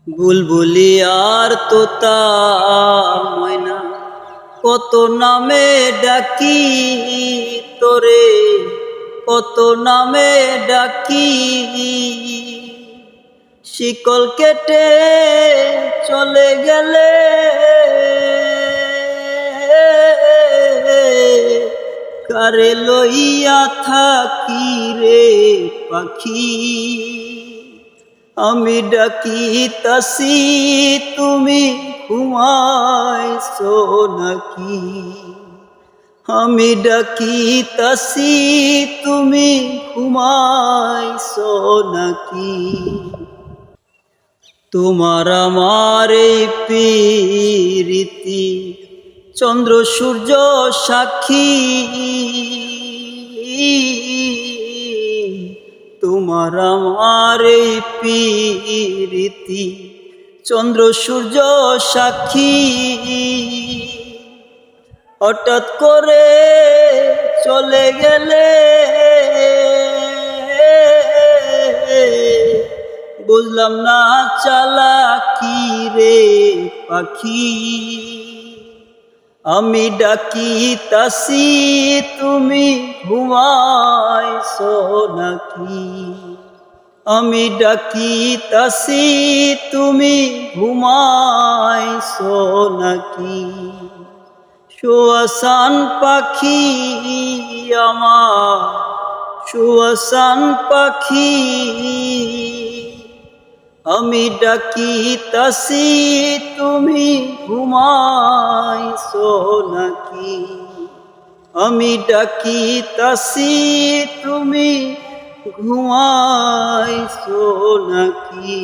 বুলবুলি আর তোতা ময়না কত নামে ডাকি তোরে, কত নামে ডাকি। শিকল কেটে চলে গেলে কারে লইয়া থাকি রে পাখি। আমি ডাকিতাছি তুমি ঘুমাইছো নাকি, আমি ডাকিতাছি তুমি ঘুমাইছো নাকি। তোমার আমার এই প্রীতি চন্দ্র সূর্য সাক্ষী, তোমার আমার এই প্রীতি চন্দ্র সূর্য সাক্ষী। হঠাৎ করে চলে গেলে বুঝলাম না চালাকি রে পাখি। আমি ডাকিতাছি তুমি ঘুমাইছো নাকি, আমি ডাকিতাছি তুমি ঘুমাইছো নাকি। সুয়াসান পাখি আমার, সুয়াসান পাখি, আমি ডাকিতাছি তুমি ঘুমাইছো নাকি, আমি ডাকিতাছি তুমি ঘুমাইছো নাকি।